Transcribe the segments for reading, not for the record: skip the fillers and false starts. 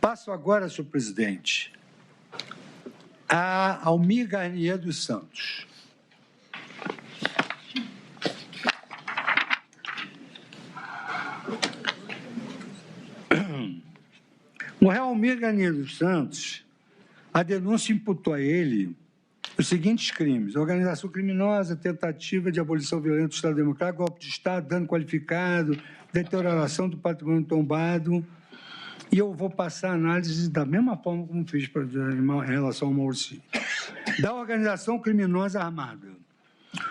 Passo agora, senhor presidente, a Almir Garnier dos Santos. O réu Almir Garnier dos Santos, a denúncia imputou a ele os seguintes crimes: organização criminosa, tentativa de abolição violenta do Estado Democrático, golpe de Estado, dano qualificado, deterioração do patrimônio tombado. E eu vou passar a análise da mesma forma como fiz em relação ao Maurício. Da organização criminosa armada.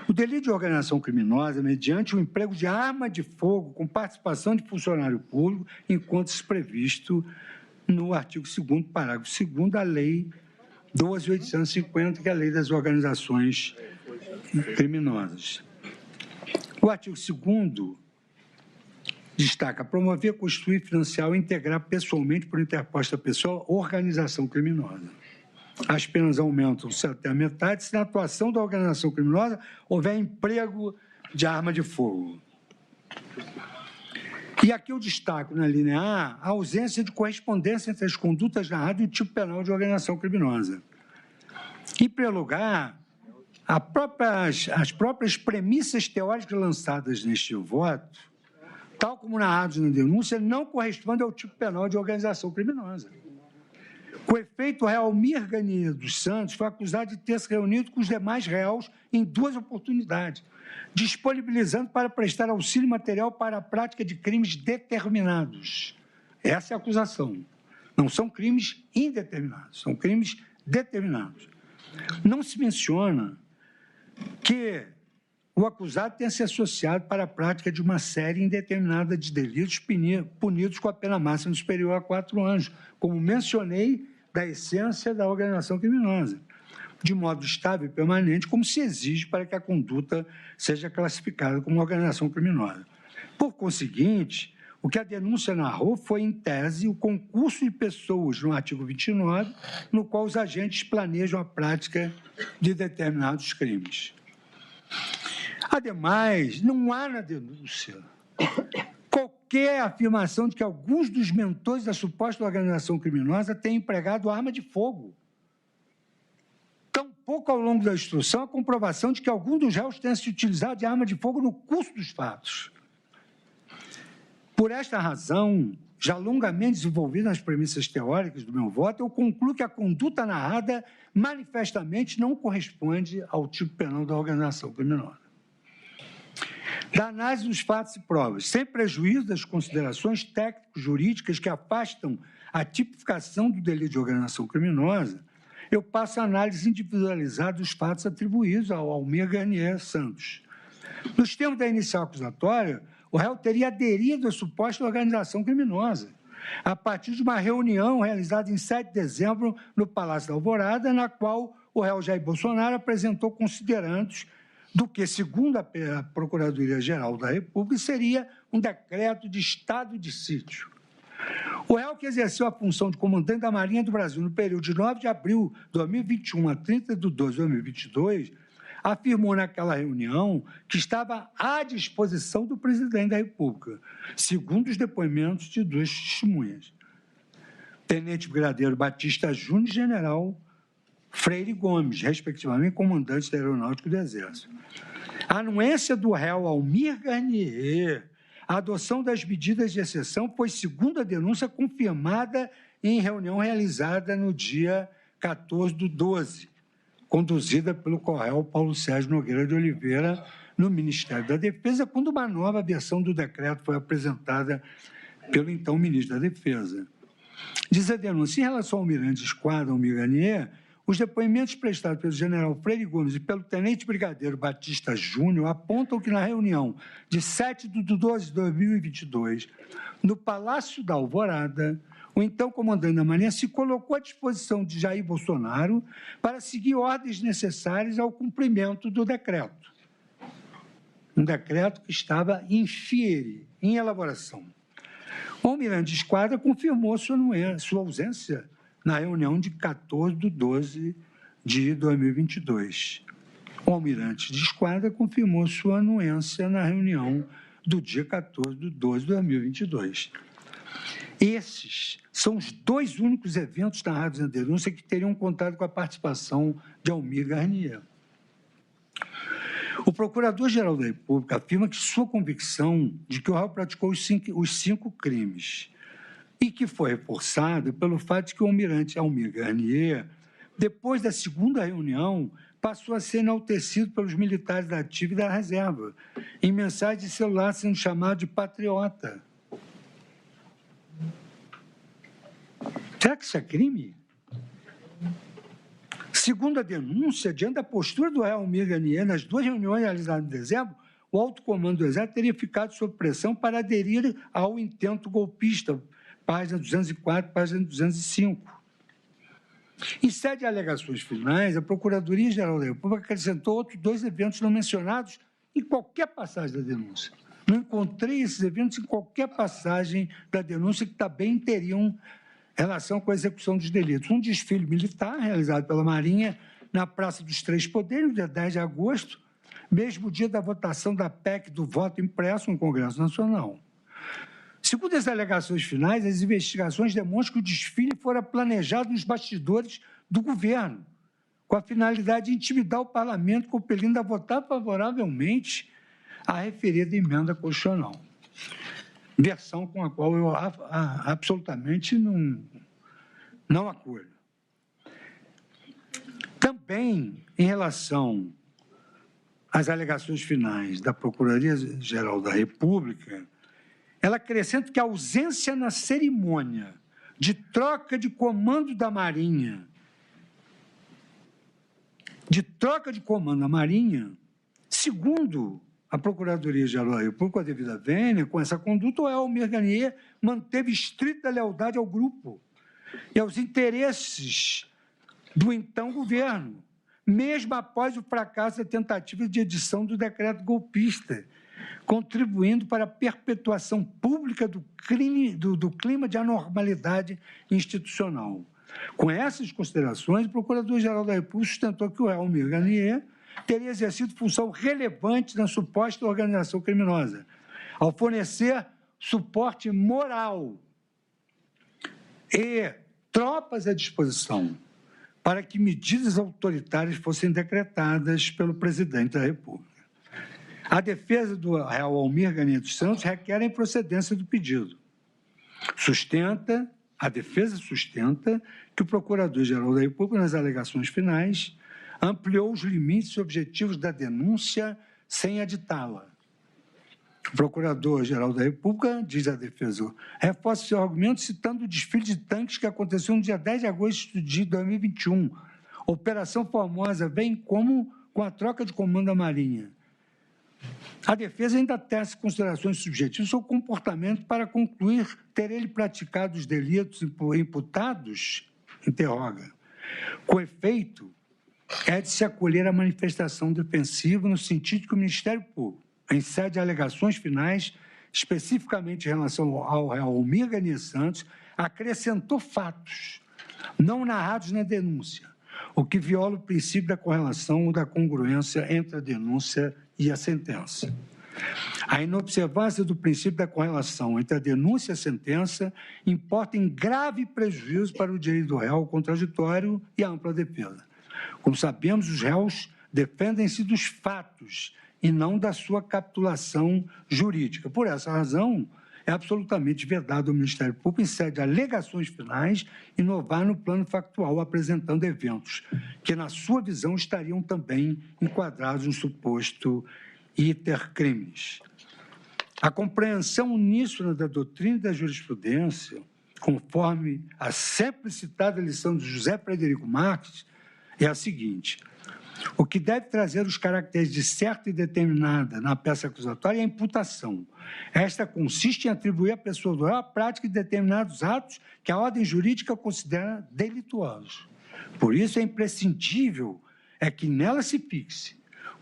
O delito de organização criminosa, mediante o emprego de arma de fogo com participação de funcionário público, enquanto previsto no artigo 2º, parágrafo 2º da Lei 12.850, que é a Lei das Organizações Criminosas. O artigo 2º destaca: promover, constituir, financiar ou integrar pessoalmente por interposta pessoa organização criminosa. As penas aumentam-se até a metade se na atuação da organização criminosa houver emprego de arma de fogo. E aqui eu destaco, na linha A, a ausência de correspondência entre as condutas narradas e o tipo penal de organização criminosa. Em primeiro lugar, as próprias premissas teóricas lançadas neste voto, tal como narrados na denúncia, não correspondem ao tipo penal de organização criminosa. Com efeito, o réu Almir Garnier dos Santos foi acusado de ter se reunido com os demais réus em 2 oportunidades, disponibilizando para prestar auxílio material para a prática de crimes determinados. Essa é a acusação. Não são crimes indeterminados, são crimes determinados. Não se menciona que o acusado tenha se associado para a prática de uma série indeterminada de delitos punidos com a pena máxima superior a 4 anos, como mencionei, da essência da organização criminosa, de modo estável e permanente, como se exige para que a conduta seja classificada como organização criminosa. Por conseguinte, o que a denúncia narrou foi, em tese, o concurso de pessoas no artigo 29, no qual os agentes planejam a prática de determinados crimes. Ademais, não há na denúncia qualquer afirmação de que alguns dos mentores da suposta organização criminosa tenham empregado arma de fogo. Tampouco, ao longo da instrução, a comprovação de que algum dos réus tenha se utilizado de arma de fogo no curso dos fatos. Por esta razão, já longamente desenvolvida nas premissas teóricas do meu voto, eu concluo que a conduta narrada manifestamente não corresponde ao tipo penal da organização criminosa. Da análise dos fatos e provas, sem prejuízo das considerações técnico-jurídicas que afastam a tipificação do delito de organização criminosa, eu passo a análise individualizada dos fatos atribuídos ao Almir Garnier Santos. Nos termos da inicial acusatória, o réu teria aderido à suposta organização criminosa, a partir de uma reunião realizada em 7 de dezembro no Palácio da Alvorada, na qual o réu Jair Bolsonaro apresentou considerandos do que, segundo a Procuradoria-Geral da República, seria um decreto de estado de sítio. O réu, que exerceu a função de comandante da Marinha do Brasil no período de 9 de abril de 2021 a 30 de 12 de 2022, afirmou naquela reunião que estava à disposição do presidente da República, segundo os depoimentos de 2 testemunhas, Tenente Brigadeiro Batista Júnior e General Freire Gomes, respectivamente comandantes da Aeronáutica do Exército. A anuência do réu Almir Garnier, a adoção das medidas de exceção foi, segundo a denúncia, confirmada em reunião realizada no dia 14 de 12, conduzida pelo coronel Paulo Sérgio Nogueira de Oliveira, no Ministério da Defesa, quando uma nova versão do decreto foi apresentada pelo então ministro da Defesa. Diz a denúncia: em relação ao almirante de esquadra Almir Garnier, os depoimentos prestados pelo general Freire Gomes e pelo tenente brigadeiro Batista Júnior apontam que, na reunião de 7 de 12 de 2022, no Palácio da Alvorada, o então comandante da Marinha se colocou à disposição de Jair Bolsonaro para seguir ordens necessárias ao cumprimento do decreto. Um decreto que estava em elaboração. O almirante de esquadra confirmou sua ausência na reunião de 14 de 12 de 2022. O almirante de esquadra confirmou sua anuência na reunião do dia 14 de 12 de 2022. Esses são os dois únicos eventos narrados na denúncia que teriam contado com a participação de Almir Garnier. O Procurador-Geral da República afirma que sua convicção de que o réu praticou os cinco crimes e que foi reforçada pelo fato de que o almirante Almir Garnier, depois da segunda reunião, passou a ser enaltecido pelos militares da ativa e da reserva, em mensagem de celular sendo chamado de patriota. Será que isso é crime? Segundo a denúncia, diante da postura do réu Almir Garnier nas duas reuniões realizadas em dezembro, o alto comando do Exército teria ficado sob pressão para aderir ao intento golpista, página 204, página 205. Em sede de alegações finais, a Procuradoria-Geral da República acrescentou outros dois eventos não mencionados em qualquer passagem da denúncia. Não encontrei esses eventos em qualquer passagem da denúncia que também teriam relação com a execução dos delitos. Um desfile militar realizado pela Marinha na Praça dos Três Poderes, no dia 10 de agosto, mesmo dia da votação da PEC do voto impresso no Congresso Nacional. Segundo as alegações finais, as investigações demonstram que o desfile fora planejado nos bastidores do governo, com a finalidade de intimidar o parlamento, compelindo a votar favoravelmente a referida emenda constitucional. Versão com a qual eu absolutamente não acolho. Também, em relação às alegações finais da Procuradoria-Geral da República, ela acrescenta que a ausência na cerimônia de troca de comando da Marinha, segundo a Procuradoria-Geral da República, com a devida vênia, com essa conduta, o Almir Garnier manteve estrita lealdade ao grupo e aos interesses do então governo, mesmo após o fracasso da tentativa de edição do decreto golpista, contribuindo para a perpetuação pública do clima de anormalidade institucional. Com essas considerações, o Procurador-Geral da República sustentou que o réu Almir Garnier teria exercido função relevante na suposta organização criminosa, ao fornecer suporte moral e tropas à disposição para que medidas autoritárias fossem decretadas pelo presidente da República. A defesa do réu Almir Garnier dos Santos requer a improcedência do pedido. A defesa sustenta que o Procurador-Geral da República, nas alegações finais, ampliou os limites e objetivos da denúncia sem aditá-la. O Procurador-Geral da República, diz a defesa, reforça seu argumento citando o desfile de tanques que aconteceu no dia 10 de agosto de 2021. Operação Formosa vem como com a troca de comando da Marinha. A defesa ainda tece considerações subjetivas sobre o comportamento para concluir ter ele praticado os delitos imputados, interroga. Com efeito, é de se acolher a manifestação defensiva no sentido que o Ministério Público, em sede de alegações finais, especificamente em relação ao réu Almir Garnier Santos, acrescentou fatos não narrados na denúncia, o que viola o princípio da correlação ou da congruência entre a denúncia e a sentença. A inobservância do princípio da correlação entre a denúncia e a sentença importa em grave prejuízo para o direito do réu ao contraditório e à ampla defesa. Como sabemos, os réus defendem-se dos fatos e não da sua capitulação jurídica. Por essa razão, é absolutamente vedado ao Ministério Público, em sede de alegações finais, inovar no plano factual, apresentando eventos que, na sua visão, estariam também enquadrados no suposto iter crimes. A compreensão uníssona da doutrina e da jurisprudência, conforme a sempre citada lição de José Frederico Marques, é a seguinte: o que deve trazer os caracteres de certa e determinada na peça acusatória é a imputação. Esta consiste em atribuir à pessoa do réu a prática de determinados atos que a ordem jurídica considera delituosos. Por isso, é imprescindível que nela se fixe,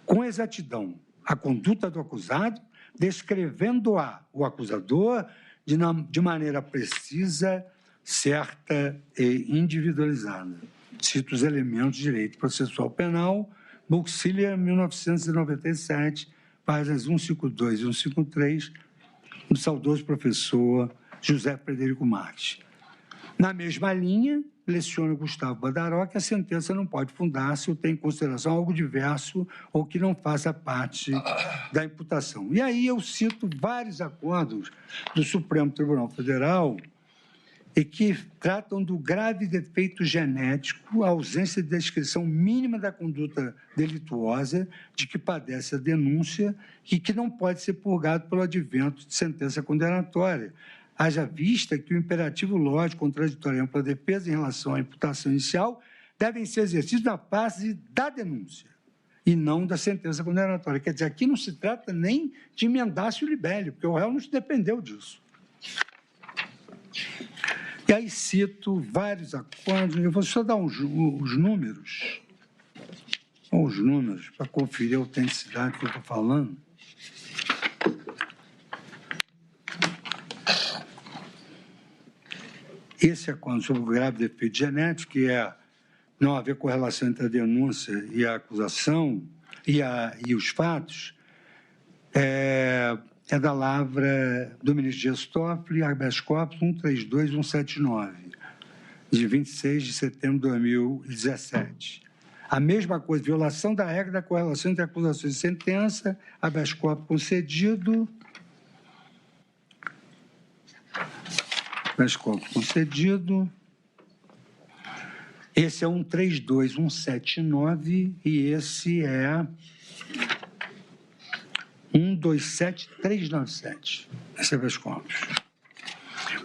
com exatidão, a conduta do acusado, descrevendo-a o acusador de maneira precisa, certa e individualizada. Cito os elementos de direito processual penal, Buxília, 1997, páginas 152 e 153, do saudoso professor José Frederico Marques. Na mesma linha, leciona Gustavo Badaró que a sentença não pode fundar-se ou ter em consideração algo diverso ou que não faça parte da imputação. E aí eu cito vários acordos do Supremo Tribunal Federal e que tratam do grave defeito genético, a ausência de descrição mínima da conduta delituosa de que padece a denúncia e que não pode ser purgado pelo advento de sentença condenatória. Haja vista que o imperativo lógico contraditório para a defesa em relação à imputação inicial devem ser exercidos na fase da denúncia e não da sentença condenatória. Quer dizer, aqui não se trata nem de emendar-se o libélio, porque o réu não se dependeu disso. E aí cito vários acordos, eu vou só dar os números, para conferir a autenticidade que eu estou falando. Esse acordo sobre o grave defeito genético, que é não haver correlação entre a denúncia e a acusação e os fatos, é da lavra do ministro Dias Toffoli, habeas corpus 132179, de 26 de setembro de 2017. A mesma coisa, violação da regra da correlação entre acusações e sentença, habeas corpus concedido, habeas corpus concedido. Esse é 132179 e esse é 127397. Esse é habeas corpus.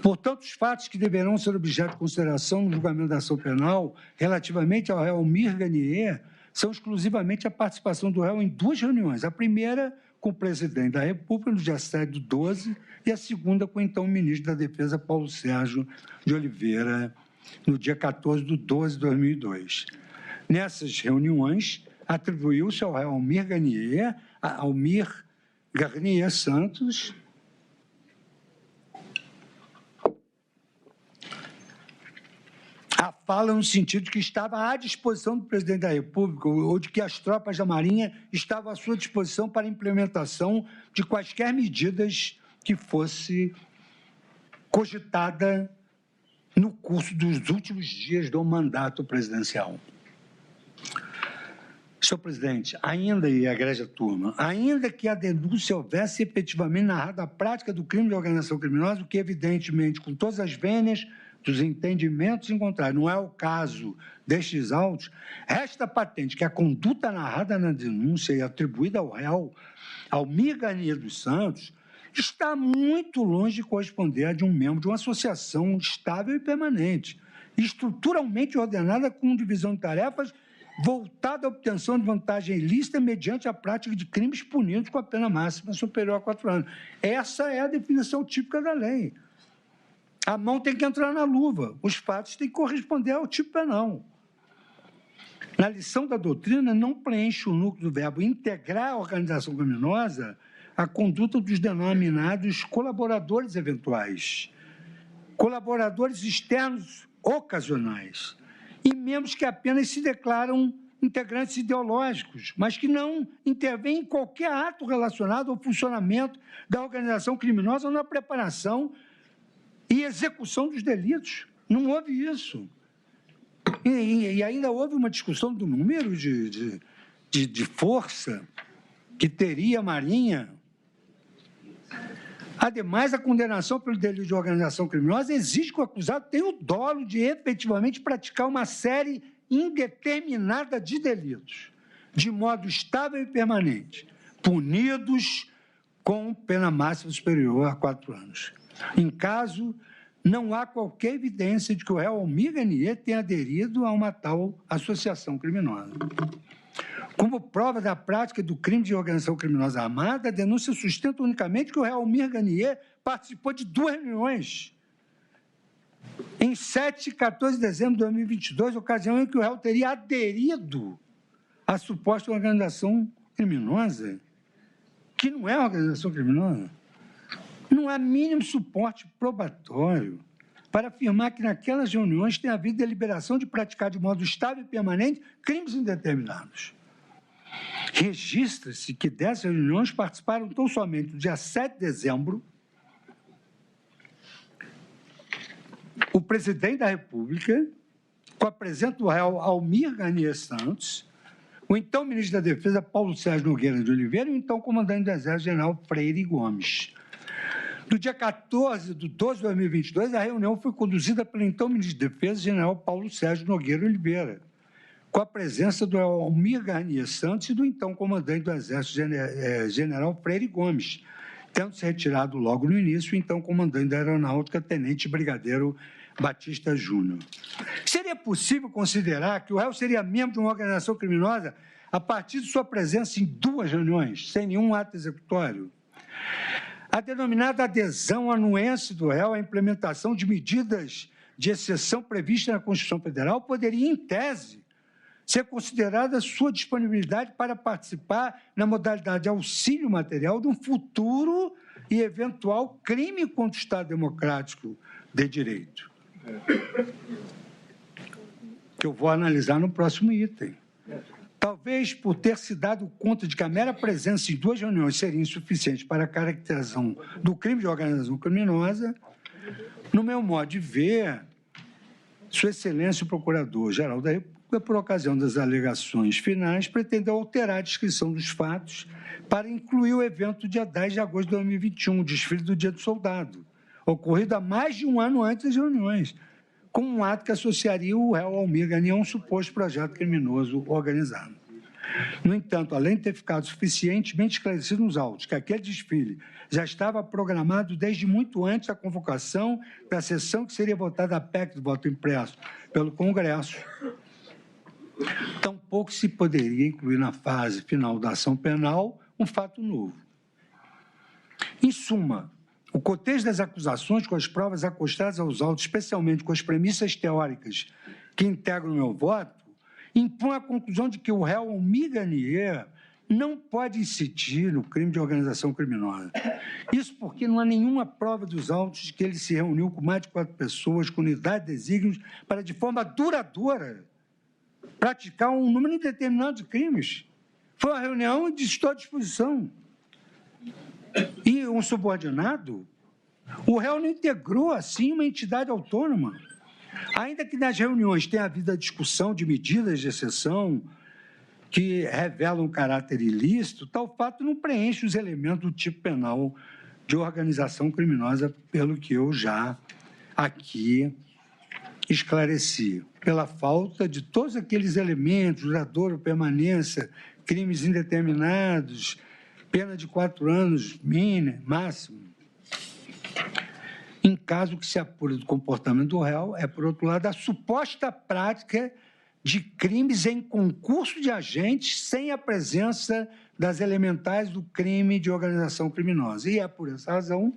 Portanto, os fatos que deverão ser objeto de consideração no julgamento da ação penal relativamente ao réu Almir Ganier são exclusivamente a participação do réu em duas reuniões. A primeira com o presidente da República no dia 7/12 e a segunda com o então ministro da Defesa Paulo Sérgio de Oliveira no dia 14/12/2002. Nessas reuniões, atribuiu-se ao réu Almir Garnier Santos a fala no sentido de que estava à disposição do presidente da República ou de que as tropas da Marinha estavam à sua disposição para a implementação de quaisquer medidas que fosse cogitada no curso dos últimos dias do mandato presidencial. Senhor presidente, ainda, e a egrégia turma, ainda que a denúncia houvesse efetivamente narrado a prática do crime de organização criminosa, o que evidentemente, com todas as vênias dos entendimentos encontrados, não é o caso destes autos, resta patente que a conduta narrada na denúncia e atribuída ao réu Almir Garnier dos Santos está muito longe de corresponder a de um membro de uma associação estável e permanente, estruturalmente ordenada com divisão de tarefas voltada à obtenção de vantagem ilícita mediante a prática de crimes punidos com a pena máxima superior a 4 anos. Essa é a definição típica da lei. A mão tem que entrar na luva, os fatos têm que corresponder ao tipo penal. Na lição da doutrina, não preenche o núcleo do verbo integrar a organização criminosa a conduta dos denominados colaboradores eventuais, colaboradores externos ocasionais, e membros que apenas se declaram integrantes ideológicos, mas que não intervêm em qualquer ato relacionado ao funcionamento da organização criminosa ou na preparação e execução dos delitos. Não houve isso. E ainda houve uma discussão do número de força que teria a Marinha. Ademais, a condenação pelo delito de organização criminosa exige que o acusado tenha o dolo de efetivamente praticar uma série indeterminada de delitos, de modo estável e permanente, punidos com pena máxima superior a 4 anos. Em caso, não há qualquer evidência de que o réu Almir Garnier tenha aderido a uma tal associação criminosa. Como prova da prática do crime de organização criminosa armada, a denúncia sustenta unicamente que o réu Almir Garnier participou de 2 reuniões em 7 e 14 de dezembro de 2022, ocasião em que o réu teria aderido à suposta organização criminosa, que não é organização criminosa. Não há mínimo suporte probatório para afirmar que naquelas reuniões tem havido deliberação de praticar de modo estável e permanente crimes indeterminados. Registra-se que dessas reuniões participaram tão somente no dia 7 de dezembro o presidente da República, com a presença do réu Almir Garnier Santos, o então ministro da Defesa, Paulo Sérgio Nogueira de Oliveira, e o então comandante do Exército, general Freire Gomes. No dia 14 de 12 de 2022, a reunião foi conduzida pelo então ministro da Defesa, general Paulo Sérgio Nogueira de Oliveira, com a presença do Almir Garnier Santos e do então comandante do Exército, general Freire Gomes, tendo se retirado logo no início o então comandante da Aeronáutica, tenente brigadeiro Batista Júnior. Seria possível considerar que o réu seria membro de uma organização criminosa a partir de sua presença em 2 reuniões, sem nenhum ato executório? A denominada adesão anuense do réu à implementação de medidas de exceção previstas na Constituição Federal poderia, em tese, ser considerada sua disponibilidade para participar na modalidade de auxílio material de um futuro e eventual crime contra o Estado Democrático de Direito, que eu vou analisar no próximo item. Talvez por ter se dado conta de que a mera presença em 2 reuniões seria insuficiente para a caracterização do crime de organização criminosa, no meu modo de ver, Sua Excelência o Procurador-Geral da República, por ocasião das alegações finais, pretendeu alterar a descrição dos fatos para incluir o evento do dia 10 de agosto de 2021, o desfile do Dia do Soldado, ocorrido há mais de 1 ano antes das reuniões, como um ato que associaria o réu Almir Garnier a um suposto projeto criminoso organizado. No entanto, além de ter ficado suficientemente esclarecido nos autos que aquele desfile já estava programado desde muito antes da convocação da sessão que seria votada a PEC do voto impresso pelo Congresso, tampouco se poderia incluir na fase final da ação penal um fato novo. Em suma, o cotejo das acusações com as provas acostadas aos autos, especialmente com as premissas teóricas que integram o meu voto, impõe a conclusão de que o réu Almir Garnier não pode incidir no crime de organização criminosa. Isso porque não há nenhuma prova dos autos de que ele se reuniu com mais de 4 pessoas, com unidade de desígnios, para, de forma duradoura, praticar um número indeterminado de crimes. Foi uma reunião de estou à disposição. E um subordinado, o réu não integrou, assim, uma entidade autônoma. Ainda que nas reuniões tenha havido a discussão de medidas de exceção que revelam caráter ilícito, tal fato não preenche os elementos do tipo penal de organização criminosa, pelo que eu já aqui esclareci. Pela falta de todos aqueles elementos, duradouro, permanência, crimes indeterminados, pena de 4 anos, mínimo, máximo. Em caso que se apure do comportamento do réu, é, por outro lado, a suposta prática de crimes em concurso de agentes sem a presença das elementares do crime de organização criminosa. E é por essa razão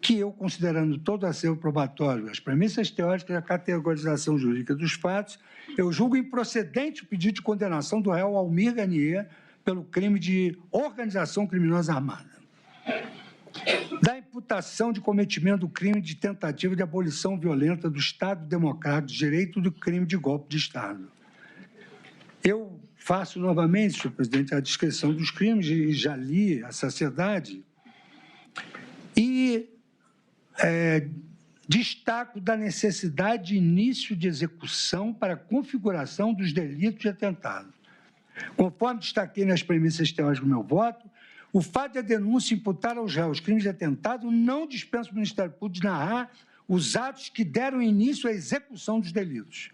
que eu, considerando todo o acervo probatório, as premissas teóricas e a categorização jurídica dos fatos, eu julgo improcedente o pedido de condenação do réu Almir Garnier pelo crime de organização criminosa armada, da imputação de cometimento do crime de tentativa de abolição violenta do Estado Democrático de Direito do crime de golpe de Estado. Eu faço novamente, senhor presidente, a descrição dos crimes, e já li a saciedade, e destaco da necessidade de início de execução para a configuração dos delitos de atentado. Conforme destaquei nas premissas teóricas do meu voto, o fato de a denúncia imputar aos réus crimes de atentado não dispensa o Ministério Público de narrar os atos que deram início à execução dos delitos,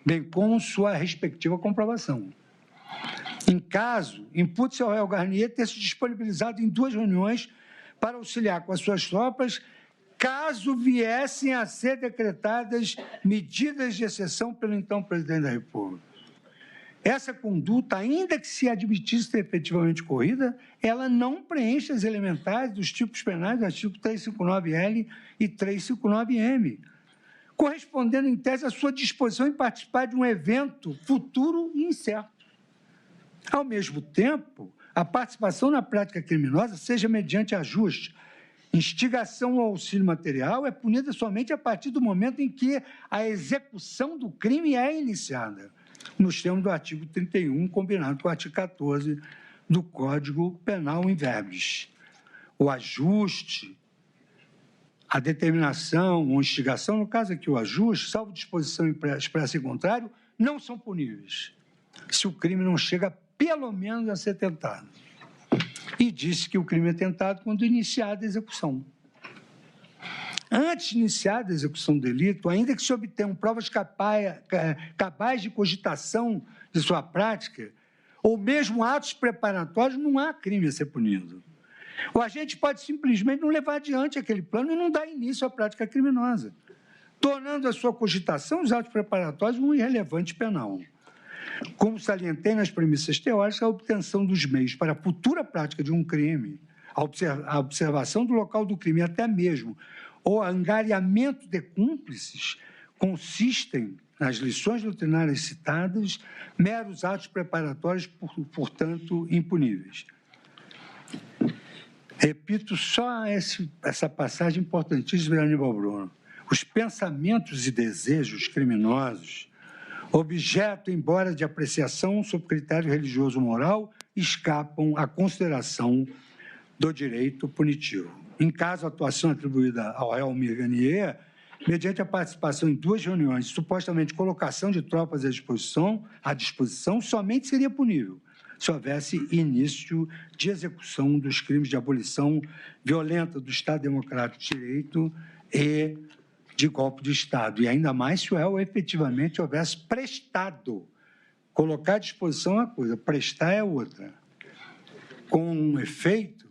bem como sua respectiva comprovação. Em caso, impute-se ao réu Garnier ter se disponibilizado em 2 reuniões para auxiliar com as suas tropas, caso viessem a ser decretadas medidas de exceção pelo então presidente da República. Essa conduta, ainda que se admitisse ter efetivamente ocorrida, ela não preenche as elementares dos tipos penais do artigo 359L e 359M, correspondendo, em tese, à sua disposição em participar de um evento futuro e incerto. Ao mesmo tempo, a participação na prática criminosa, seja mediante ajuste, instigação ou auxílio material, é punida somente a partir do momento em que a execução do crime é iniciada, nos termos do artigo 31, combinado com o artigo 14 do Código Penal in verbis. O ajuste, a determinação ou instigação, no caso aqui o ajuste, salvo disposição expressa em contrário, não são puníveis, se o crime não chega pelo menos a ser tentado. E disse que o crime é tentado quando iniciada a execução. Antes de iniciada a execução do delito, ainda que se obtenham provas cabais de cogitação de sua prática, ou mesmo atos preparatórios, não há crime a ser punido. O agente pode simplesmente não levar adiante aquele plano e não dar início à prática criminosa, tornando a sua cogitação, os atos preparatórios, um irrelevante penal. Como salientei nas premissas teóricas, a obtenção dos meios para a futura prática de um crime, a observação do local do crime, até mesmo o angariamento de cúmplices, consistem, nas lições doutrinárias citadas, meros atos preparatórios, portanto, impuníveis. Repito só essa passagem importantíssima de Aníbal Bruno. Os pensamentos e desejos criminosos, objeto, embora de apreciação sob critério religioso ou moral, escapam à consideração do direito punitivo. Em caso, a atuação atribuída ao réu Almir Garnier, mediante a participação em 2 reuniões, supostamente colocação de tropas à disposição, somente seria punível se houvesse início de execução dos crimes de abolição violenta do Estado Democrático de Direito e de golpe de Estado, e ainda mais se o réu efetivamente houvesse prestado. Colocar à disposição é uma coisa, prestar é outra. Com um efeito,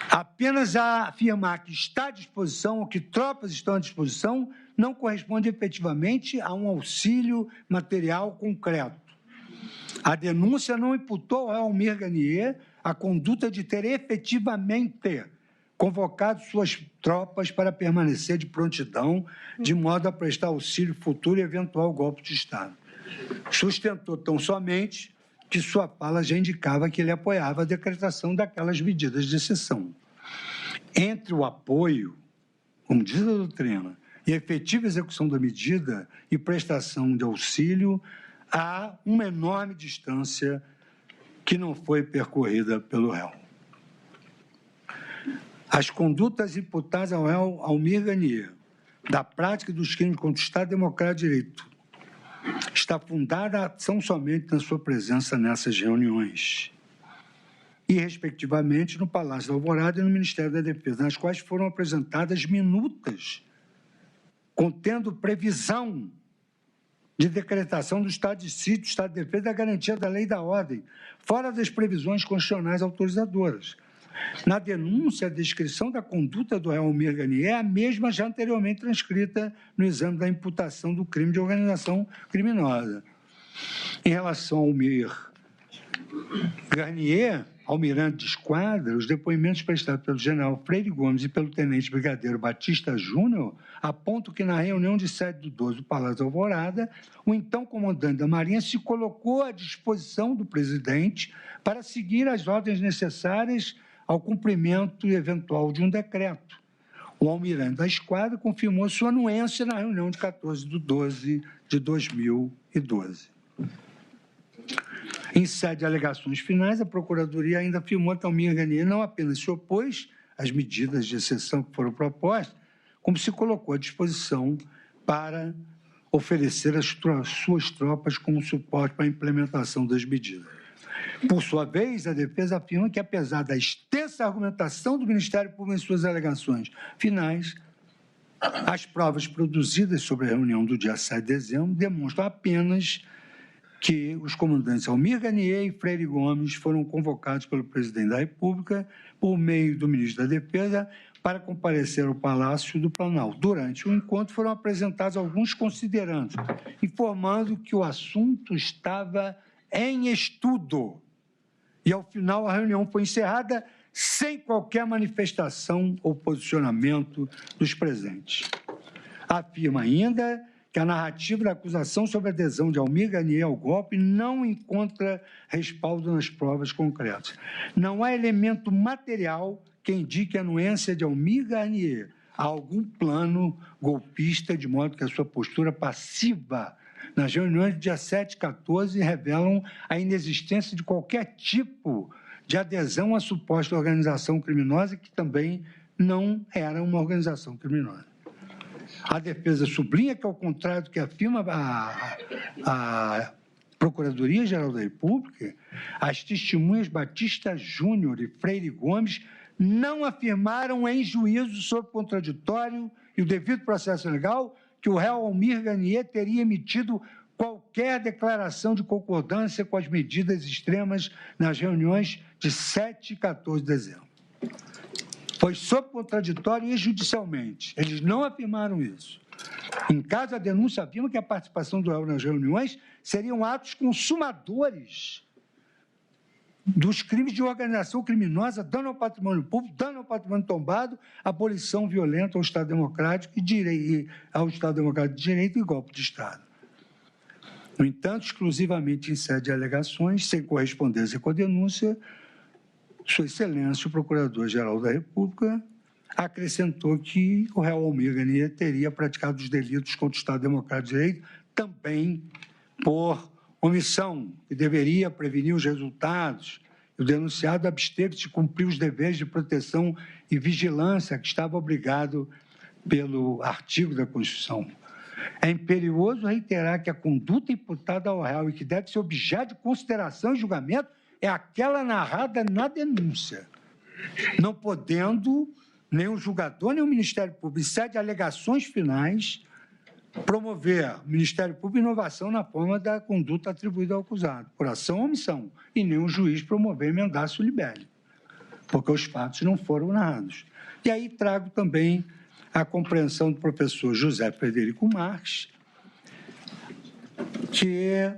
apenas a afirmar que está à disposição ou que tropas estão à disposição não corresponde efetivamente a um auxílio material concreto. A denúncia não imputou ao Almir Garnier a conduta de ter efetivamente convocado suas tropas para permanecer de prontidão, de modo a prestar auxílio futuro e eventual golpe de Estado. Sustentou tão somente que sua fala já indicava que ele apoiava a decretação daquelas medidas de exceção. Entre o apoio, como diz a doutrina, e a efetiva execução da medida e prestação de auxílio, há uma enorme distância que não foi percorrida pelo réu. As condutas imputadas ao réu Almir Garnier, da prática dos crimes contra o Estado Democrático de Direito, está fundada a ação somente na sua presença nessas reuniões, e, respectivamente, no Palácio da Alvorada e no Ministério da Defesa, nas quais foram apresentadas minutas contendo previsão de decretação do estado de sítio, estado de defesa e da garantia da lei e da ordem, fora das previsões constitucionais autorizadoras. Na denúncia, a descrição da conduta do réu Almir Garnier é a mesma já anteriormente transcrita no exame da imputação do crime de organização criminosa. Em relação ao Almir Garnier, almirante de esquadra, os depoimentos prestados pelo general Freire Gomes e pelo tenente brigadeiro Batista Júnior apontam que, na reunião de 7/12 do Palácio da Alvorada, o então comandante da Marinha se colocou à disposição do presidente para seguir as ordens necessárias ao cumprimento eventual de um decreto. O almirante da esquadra confirmou sua anuência na reunião de 14/12 de 2012. Em sede de alegações finais, a Procuradoria ainda afirmou que Almir Garnier não apenas se opôs às medidas de exceção que foram propostas, como se colocou à disposição para oferecer as suas tropas como suporte para a implementação das medidas. Por sua vez, a defesa afirma que, apesar da extensa argumentação do Ministério Público em suas alegações finais, as provas produzidas sobre a reunião do dia 7 de dezembro demonstram apenas que os comandantes Almir Garnier e Freire Gomes foram convocados pelo presidente da República, por meio do ministro da Defesa, para comparecer ao Palácio do Planalto. Durante o encontro foram apresentados alguns considerandos, informando que o assunto estava em estudo. E, ao final, a reunião foi encerrada sem qualquer manifestação ou posicionamento dos presentes. Afirma ainda que a narrativa da acusação sobre a adesão de Almir Garnier ao golpe não encontra respaldo nas provas concretas. Não há elemento material que indique a anuência de Almir Garnier a algum plano golpista, de modo que a sua postura passiva nas reuniões do dia 7 e 14 revelam a inexistência de qualquer tipo de adesão à suposta organização criminosa, que também não era uma organização criminosa. A defesa sublinha que, ao contrário do que afirma a Procuradoria-Geral da República, as testemunhas Batista Júnior e Freire Gomes não afirmaram em juízo sob contraditório e o devido processo legal que o réu Almir Ganier teria emitido qualquer declaração de concordância com as medidas extremas nas reuniões de 7 e 14 de dezembro. Foi sob contraditório e judicialmente. Eles não afirmaram isso. Em caso, a denúncia afirma que a participação do réu nas reuniões seriam atos consumadores dos crimes de organização criminosa, dano ao patrimônio público, dano ao patrimônio tombado, abolição violenta ao Estado Democrático ao Estado Democrático de Direito e golpe de Estado. No entanto, exclusivamente em sede de alegações, sem correspondência com a denúncia, Sua Excelência, o Procurador-Geral da República, acrescentou que o réu Almir Ganier teria praticado os delitos contra o Estado Democrático de Direito também por omissão, que deveria prevenir os resultados. O denunciado absteve-se de cumprir os deveres de proteção e vigilância que estava obrigado pelo artigo da Constituição. É imperioso reiterar que a conduta imputada ao réu e que deve ser objeto de consideração e julgamento é aquela narrada na denúncia, não podendo nem o julgador nem o Ministério Público, em sede de alegações finais, promover o Ministério Público inovação na forma da conduta atribuída ao acusado, por ação ou omissão, e nem o juiz promover emendaço libere, porque os fatos não foram narrados. E aí trago também a compreensão do professor José Frederico Marques, que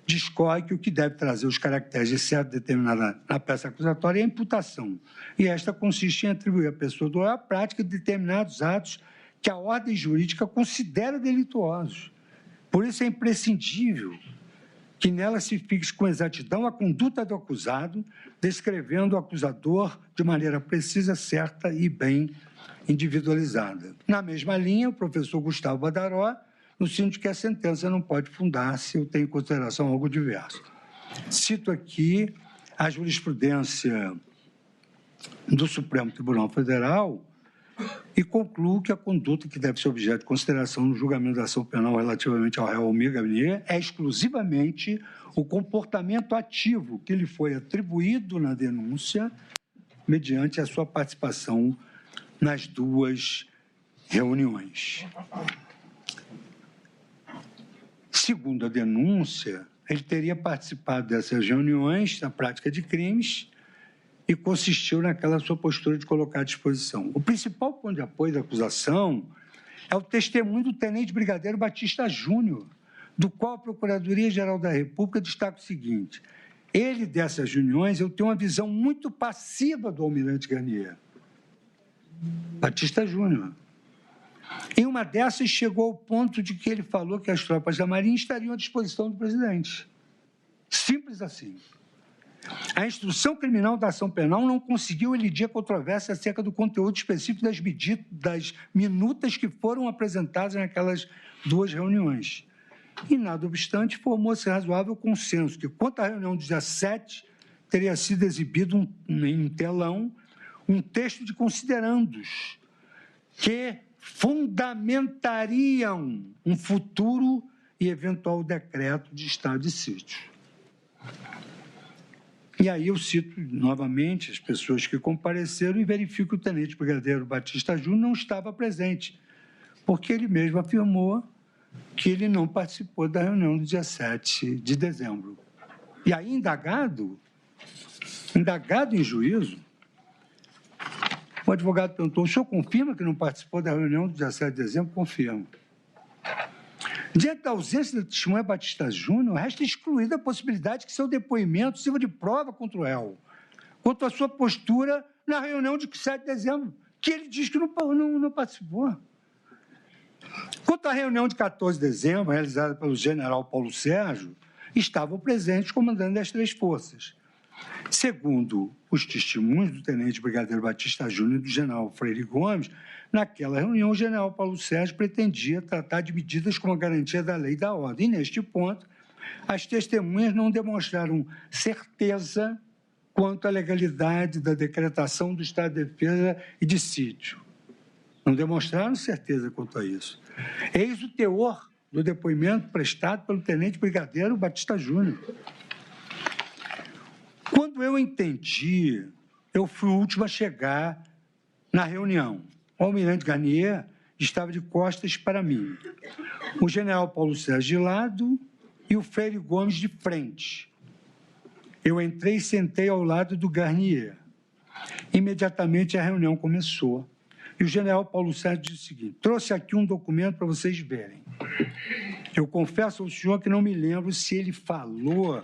discorre que o que deve trazer os caracteres de certo determinada na peça acusatória é a imputação, e esta consiste em atribuir à pessoa do réu a prática de determinados atos que a ordem jurídica considera delituosos. Por isso é imprescindível que nela se fixe com exatidão a conduta do acusado, descrevendo o acusador de maneira precisa, certa e bem individualizada. Na mesma linha, o professor Gustavo Badaró, no sentido de que a sentença não pode fundar-se ou ter em consideração algo diverso. Cito aqui a jurisprudência do Supremo Tribunal Federal e concluo que a conduta que deve ser objeto de consideração no julgamento da ação penal relativamente ao réu Almir Ganier é exclusivamente o comportamento ativo que lhe foi atribuído na denúncia mediante a sua participação nas duas reuniões. Segundo a denúncia, ele teria participado dessas reuniões na prática de crimes e consistiu naquela sua postura de colocar à disposição. O principal ponto de apoio da acusação é o testemunho do tenente brigadeiro Batista Júnior, do qual a Procuradoria-Geral da República destaca o seguinte: ele, dessas reuniões, eu tenho uma visão muito passiva do almirante Ganier. Batista Júnior. Em uma dessas, chegou ao ponto de que ele falou que as tropas da Marinha estariam à disposição do presidente. Simples assim. A instrução criminal da ação penal não conseguiu elidir a controvérsia acerca do conteúdo específico das minutas que foram apresentadas naquelas duas reuniões. E, nada obstante, formou-se razoável consenso que, quanto à reunião do dia 7, teria sido exibido em telão um texto de considerandos que fundamentariam um futuro e eventual decreto de estado de sítio. E aí eu cito novamente as pessoas que compareceram e verifico que o tenente brigadeiro Batista Júnior não estava presente, porque ele mesmo afirmou que ele não participou da reunião do dia 7 de dezembro. E aí, indagado em juízo, o advogado perguntou: o senhor confirma que não participou da reunião do dia 7 de dezembro? Confirmo. Diante da ausência da testemunha Batista Júnior, resta excluída a possibilidade que seu depoimento sirva de prova contra o réu, quanto à sua postura na reunião de 7 de dezembro, que ele diz que não participou. Quanto à reunião de 14 de dezembro, realizada pelo general Paulo Sérgio, estavam presentes comandantes das três forças. Segundo os testemunhos do tenente brigadeiro Batista Júnior e do general Freire Gomes, naquela reunião o general Paulo Sérgio pretendia tratar de medidas como a garantia da lei e da ordem. E, neste ponto, as testemunhas não demonstraram certeza quanto à legalidade da decretação do estado de defesa e de sítio. Não demonstraram certeza quanto a isso. Eis o teor do depoimento prestado pelo tenente brigadeiro Batista Júnior. Quando eu entendi, eu fui o último a chegar na reunião. O almirante Garnier estava de costas para mim, o general Paulo Sérgio de lado e o Freire Gomes de frente. Eu entrei e sentei ao lado do Garnier. Imediatamente a reunião começou. E o general Paulo Sérgio disse o seguinte: trouxe aqui um documento para vocês verem. Eu confesso ao senhor que não me lembro se ele falou,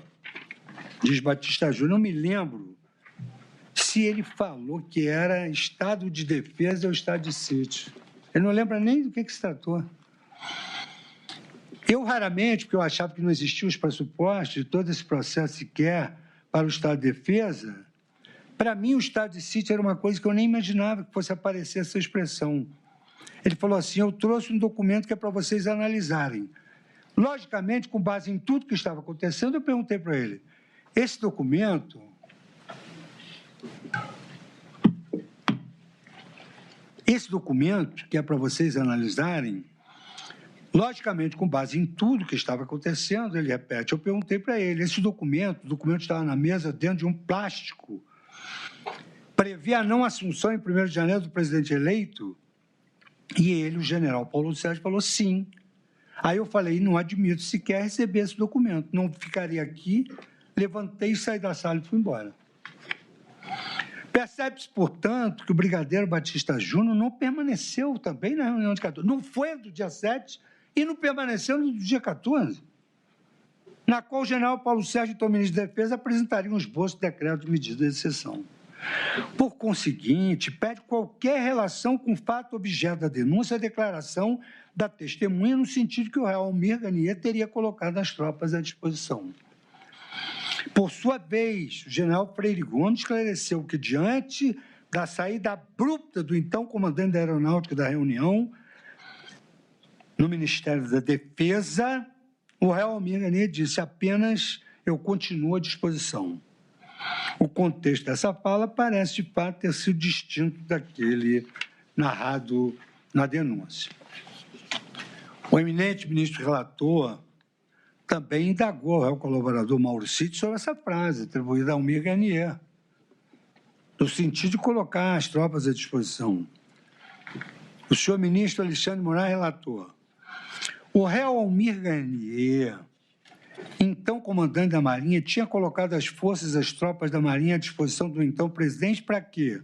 diz Batista Júnior, não me lembro se ele falou que era estado de defesa ou estado de sítio. Ele não lembra nem do que se tratou. Eu raramente, porque eu achava que não existiam os pressupostos de todo esse processo sequer para o estado de defesa, para mim o estado de sítio era uma coisa que eu nem imaginava que fosse aparecer essa expressão. Ele falou assim: eu trouxe um documento que é para vocês analisarem. Logicamente, com base em tudo que estava acontecendo, eu perguntei para ele: esse documento que é para vocês analisarem, logicamente, com base em tudo que estava acontecendo, ele repete, eu perguntei para ele, o documento estava na mesa dentro de um plástico, previa a não assunção em 1º de janeiro do presidente eleito, e ele, o general Paulo Sérgio, falou sim. Aí eu falei, não admito sequer receber esse documento, não ficaria aqui, levantei, saí da sala e fui embora. Percebe-se, portanto, que o brigadeiro Batista Júnior não permaneceu também na reunião de 14, não foi do dia 7 e não permaneceu no dia 14, na qual o general Paulo Sérgio, então ministro da Defesa, apresentaria um esboço de decreto de medida de exceção. Por conseguinte, pede qualquer relação com o fato objeto da denúncia a declaração da testemunha no sentido que o réu Almir Garnier teria colocado as tropas à disposição. Por sua vez, o general Freire Gomes esclareceu que, diante da saída abrupta do então comandante da Aeronáutica da reunião, no Ministério da Defesa, o réu Almir Garnier disse apenas: eu continuo à disposição. O contexto dessa fala parece, de fato, ter sido distinto daquele narrado na denúncia. O eminente ministro relator também indagou o réu colaborador Mauricídio sobre essa frase, atribuída a Almir Garnier, no sentido de colocar as tropas à disposição. O senhor ministro Alexandre Moraes, relator. O réu Almir Garnier, então comandante da Marinha, tinha colocado as forças, as tropas da Marinha à disposição do então presidente para quê?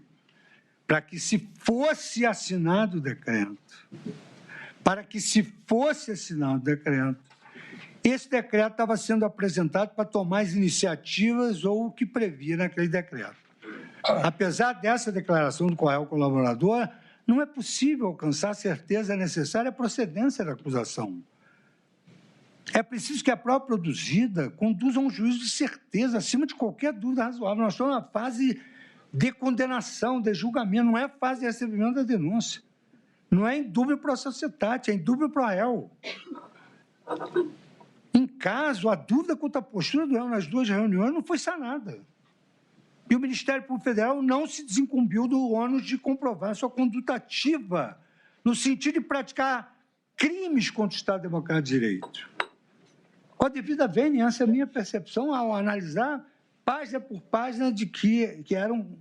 Para que se fosse assinado o decreto. Para que se fosse assinado o decreto. Esse decreto estava sendo apresentado para tomar as iniciativas ou o que previa naquele decreto. Apesar dessa declaração do réu colaborador, não é possível alcançar a certeza necessária à procedência da acusação. É preciso que a prova produzida conduza a um juízo de certeza, acima de qualquer dúvida razoável. Nós estamos na fase de condenação, de julgamento, não é a fase de recebimento da denúncia. Não é indúbio pro societate, é indúbio pro réu. Em caso, a dúvida quanto à postura do réu nas duas reuniões não foi sanada. E o Ministério Público Federal não se desincumbiu do ônus de comprovar sua conduta ativa, no sentido de praticar crimes contra o Estado Democrático de Direito. Com a devida vênia, essa é a minha percepção ao analisar página por página de que eram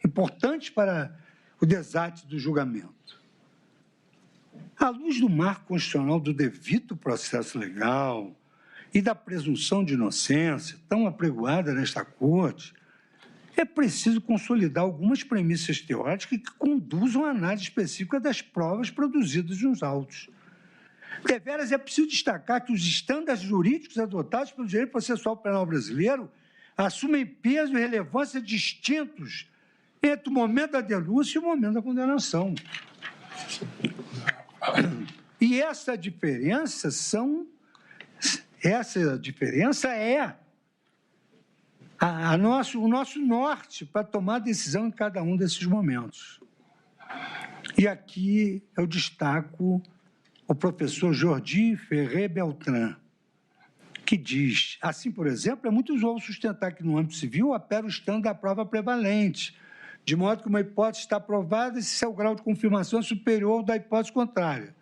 importantes para o desate do julgamento. À luz do marco constitucional do devido processo legal e da presunção de inocência, tão apregoada nesta Corte, é preciso consolidar algumas premissas teóricas que conduzam à análise específica das provas produzidas nos autos. Deveras, é preciso destacar que os estándares jurídicos adotados pelo direito processual penal brasileiro assumem peso e relevância distintos entre o momento da denúncia e o momento da condenação. E essa diferença é o nosso norte para tomar decisão em cada um desses momentos. E aqui eu destaco o professor Jordi Ferrer Beltrán, que diz, assim, por exemplo, é muito usual sustentar que no âmbito civil opera o estándar da prova prevalente, de modo que uma hipótese está provada se seu grau de confirmação é superior ao da hipótese contrária.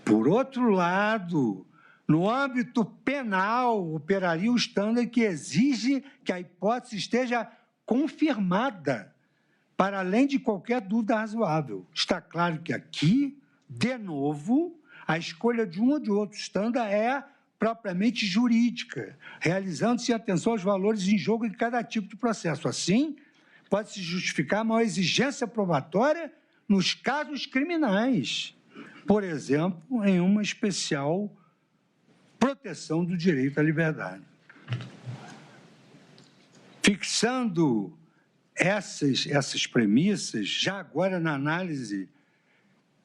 Por outro lado, no âmbito penal, operaria o estándar que exige que a hipótese esteja confirmada, para além de qualquer dúvida razoável. Está claro que aqui, de novo, a escolha de um ou de outro estándar é propriamente jurídica, realizando-se atenção aos valores em jogo em cada tipo de processo. Assim, pode-se justificar a maior exigência probatória nos casos criminais, por exemplo, em uma especial proteção do direito à liberdade. Fixando essas premissas, já agora na análise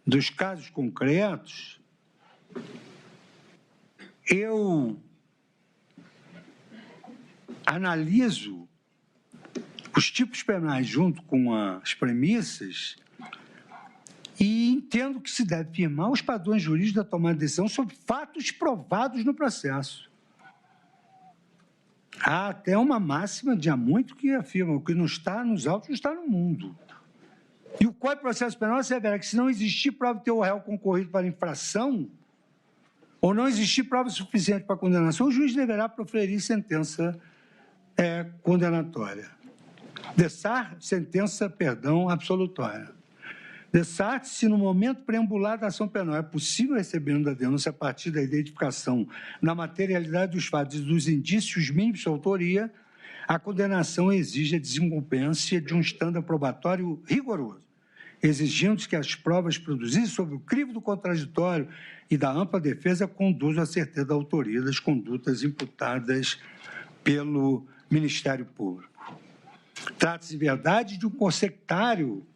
dos casos concretos, eu analiso os tipos penais junto com as premissas e entendo que se deve firmar os padrões jurídicos da tomada de decisão sobre fatos provados no processo. Há até uma máxima de há muito que afirma o que não está nos autos não está no mundo. E o Código de Processo Penal assevera que se não existir prova de ter o réu concorrido para infração, ou não existir prova suficiente para condenação, o juiz deverá proferir sentença condenatória. Sentença absolutória. Se no momento preambular da ação penal é possível receber da denúncia a partir da identificação na materialidade dos fatos e dos indícios mínimos de autoria, a condenação exige a desincumbência de um estándar probatório rigoroso, exigindo que as provas produzidas sobre o crivo do contraditório e da ampla defesa conduzam à certeza da autoria das condutas imputadas pelo Ministério Público. Trata-se, de verdade, de um consectário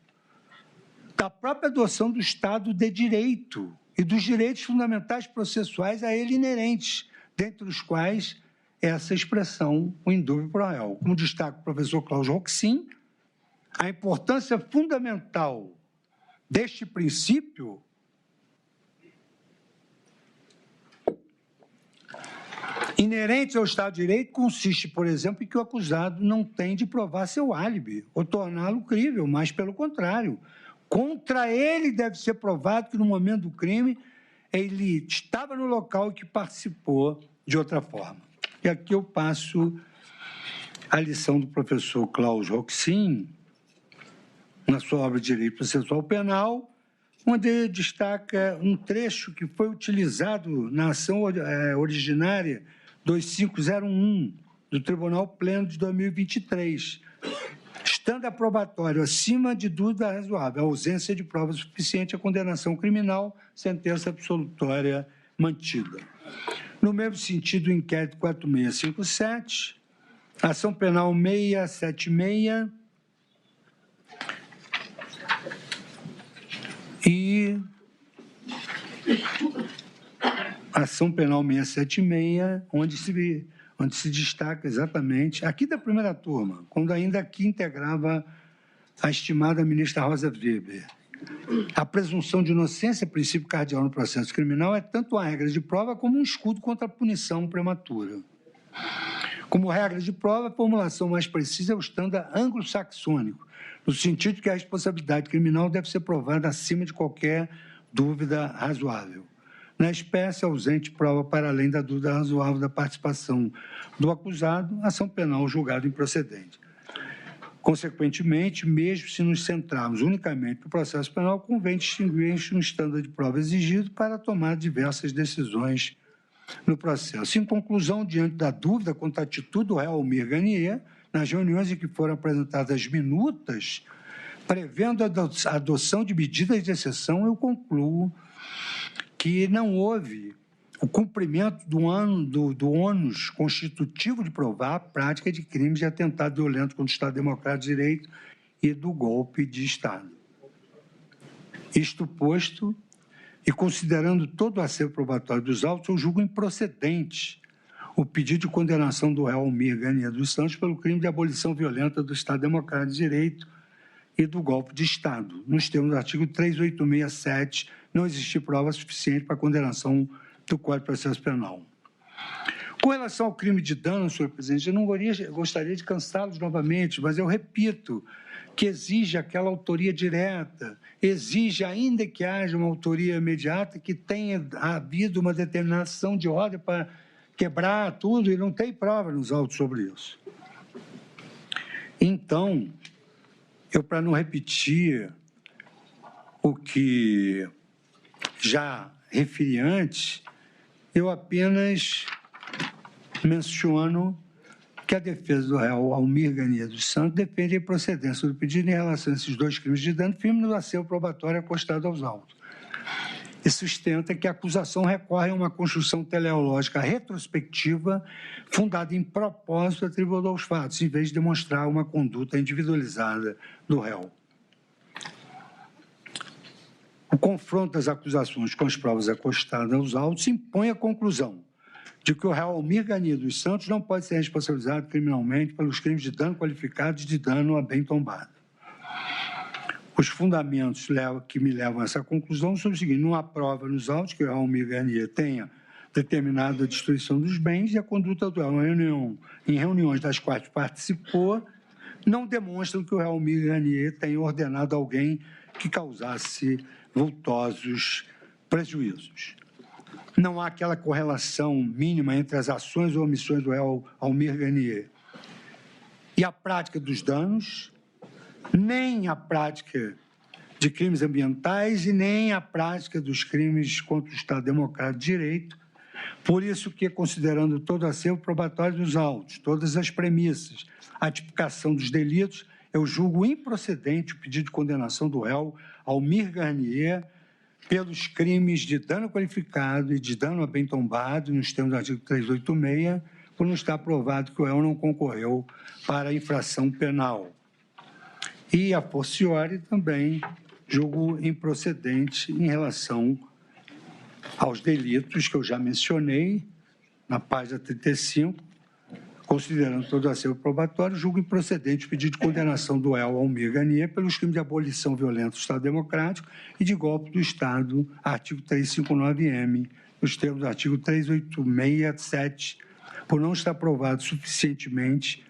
da própria adoção do Estado de Direito e dos direitos fundamentais processuais a ele inerentes, dentre os quais essa expressão, o indúbio pro réu. Como destaca o professor Cláudio Roxin, a importância fundamental deste princípio inerente ao Estado de Direito consiste, por exemplo, em que o acusado não tem de provar seu álibi ou torná-lo crível, mas, pelo contrário, contra ele deve ser provado que, no momento do crime, ele estava no local e que participou de outra forma. E aqui eu passo a lição do professor Cláudio Roxin, na sua obra de Direito Processual Penal, onde ele destaca um trecho que foi utilizado na ação originária 2501 do Tribunal Pleno de 2023, estando probatório acima de dúvida razoável, a ausência de prova suficiente à condenação criminal, sentença absolutória mantida. No mesmo sentido, o inquérito 4657, ação penal 676 e ação penal 676, onde se destaca exatamente, aqui da primeira turma, quando ainda aqui integrava a estimada ministra Rosa Weber. A presunção de inocência, princípio cardeal no processo criminal, é tanto uma regra de prova como um escudo contra a punição prematura. Como regra de prova, a formulação mais precisa é o estándar anglo-saxônico, no sentido que a responsabilidade criminal deve ser provada acima de qualquer dúvida razoável. Na espécie, ausente prova para além da dúvida razoável da participação do acusado, ação penal julgada improcedente. Consequentemente, mesmo se nos centrarmos unicamente no processo penal, convém distinguir um estándar de prova exigido para tomar diversas decisões no processo. Em conclusão, diante da dúvida quanto à atitude do réu Almir Garnier, nas reuniões em que foram apresentadas as minutas, prevendo a adoção de medidas de exceção, eu concluo que não houve o cumprimento do ônus constitutivo de provar a prática de crimes de atentado violento contra o Estado Democrático de Direito e do golpe de Estado. Isto posto, e considerando todo o acervo probatório dos autos, eu julgo improcedente o pedido de condenação do réu Almir Garnier dos Santos pelo crime de abolição violenta do Estado Democrático de Direito e do golpe de Estado. Nos termos do artigo 3867, não existir prova suficiente para a condenação do Código de Processo Penal. Com relação ao crime de dano, senhor presidente, eu não gostaria de cansá-los novamente, mas eu repito que exige aquela autoria direta, exige, ainda que haja uma autoria imediata, que tenha havido uma determinação de ordem para quebrar tudo, e não tem prova nos autos sobre isso. Então, eu, para não repetir o que já referi antes, eu apenas menciono que a defesa do réu Almir Garnier dos Santos defende a procedência do pedido em relação a esses dois crimes de dano firme no acervo probatório acostado aos autos. E sustenta que a acusação recorre a uma construção teleológica retrospectiva fundada em propósito atribuído aos fatos, em vez de demonstrar uma conduta individualizada do réu. O confronto das acusações com as provas acostadas aos autos impõe a conclusão de que o réu Almir Garnier dos Santos não pode ser responsabilizado criminalmente pelos crimes de dano qualificado e de dano a bem tombado. Os fundamentos que me levam a essa conclusão são os seguintes: não há prova nos autos que o réu Almir Garnier tenha determinado a destruição dos bens, e a conduta do réu em reuniões das quais participou não demonstram que o réu Almir Garnier tenha ordenado alguém que causasse vultosos prejuízos. Não há aquela correlação mínima entre as ações ou omissões do réu Almir Garnier e a prática dos danos, nem a prática de crimes ambientais e nem a prática dos crimes contra o Estado Democrático de Direito. Por isso que, considerando todo o acervo probatório dos autos, todas as premissas, a tipificação dos delitos, eu julgo improcedente o pedido de condenação do réu Almir Garnier pelos crimes de dano qualificado e de dano a bem tombado, nos termos do artigo 386, por não estar provado que o réu não concorreu para a infração penal. E, a fortiori, também julgo improcedente em relação aos delitos que eu já mencionei, na página 35, considerando todo o acervo probatório, julgo improcedente o pedido de condenação do réu Almir Garnier pelos crimes de abolição violenta do Estado Democrático e de golpe do Estado, artigo 359-M, nos termos do artigo 386-7, por não estar provado suficientemente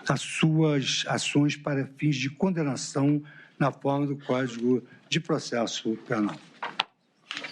as suas ações para fins de condenação na forma do Código de Processo Penal.